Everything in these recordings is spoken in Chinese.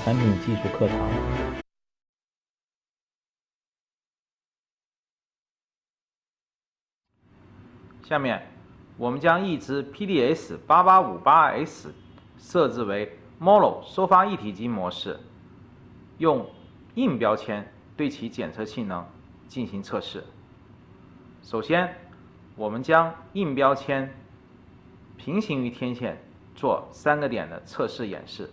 产品技术课堂。下面，我们将一只 PDS8858S 设置为 Mono 收发一体机模式，用硬标签对其检测性能进行测试。首先，我们将硬标签平行于天线做3个点的测试演示。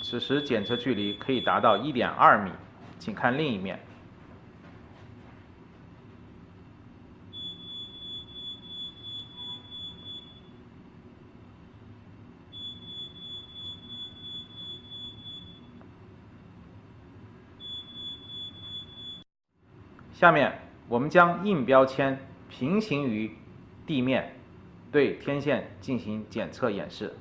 此时检测距离可以达到 1.2 米，请看另一面。下面，我们将硬标签平行于地面，对天线进行检测演示。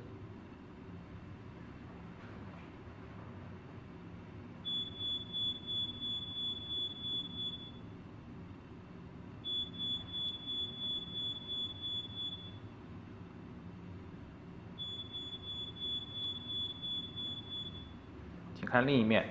请看另一面。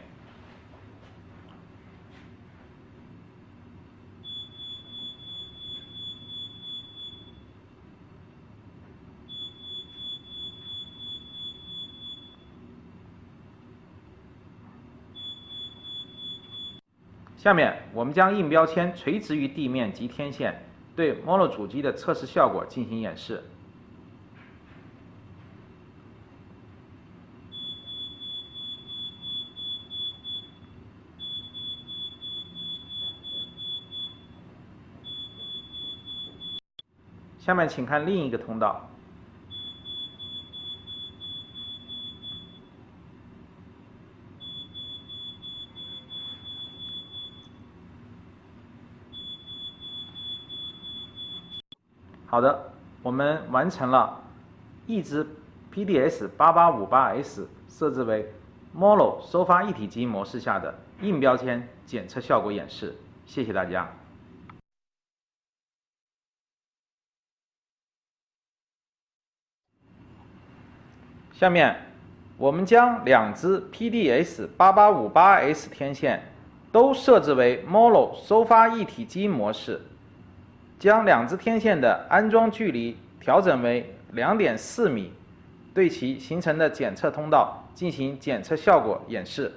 下面，我们将硬标签垂直于地面及天线，对 Mono 主机的测试效果进行演示。下面请看另一个通道。好的，我们完成了一只 PDS8858S 设置为 Mono 收发一体机模式下的硬标签检测效果演示。谢谢大家。下面，我们将2只 PDS8858S 天线都设置为 Mono 收发一体机模式，将2只天线的安装距离调整为 2.4 米，对其形成的检测通道进行检测效果演示。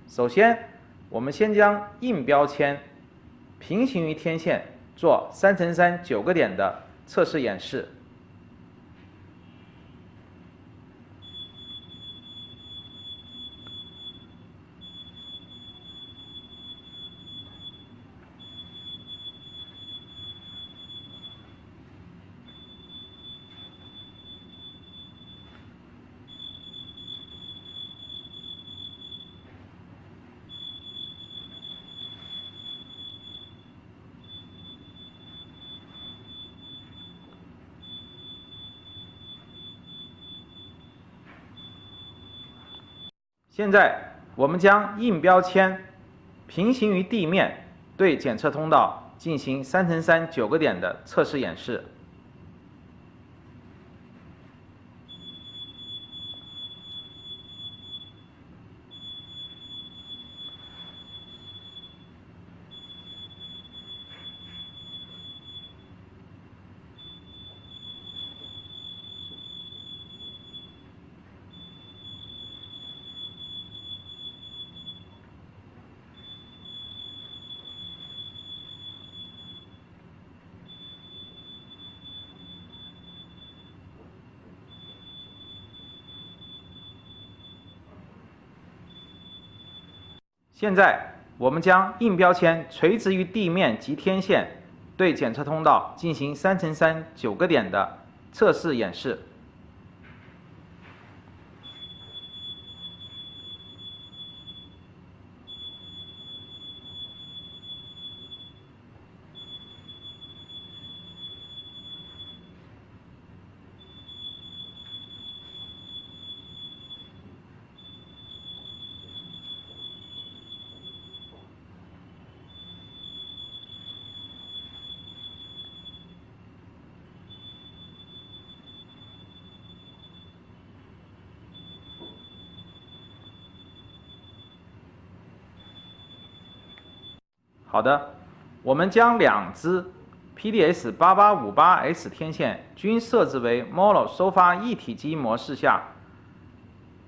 首先，我们先将硬标签平行于天线做3×3 9个点的测试演示。现在，我们将硬标签平行于地面，对检测通道进行3×3 9个点的测试演示。现在，我们将硬标签垂直于地面及天线，对检测通道进行3×3 9个点的测试演示。好的，我们将两只 PDS8858S 天线均设置为 MOLO 收发一体机模式下，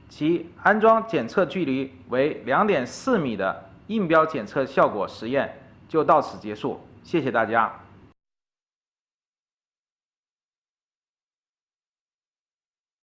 其安装检测距离为2.4米的印标检测效果实验就到此结束，谢谢大家。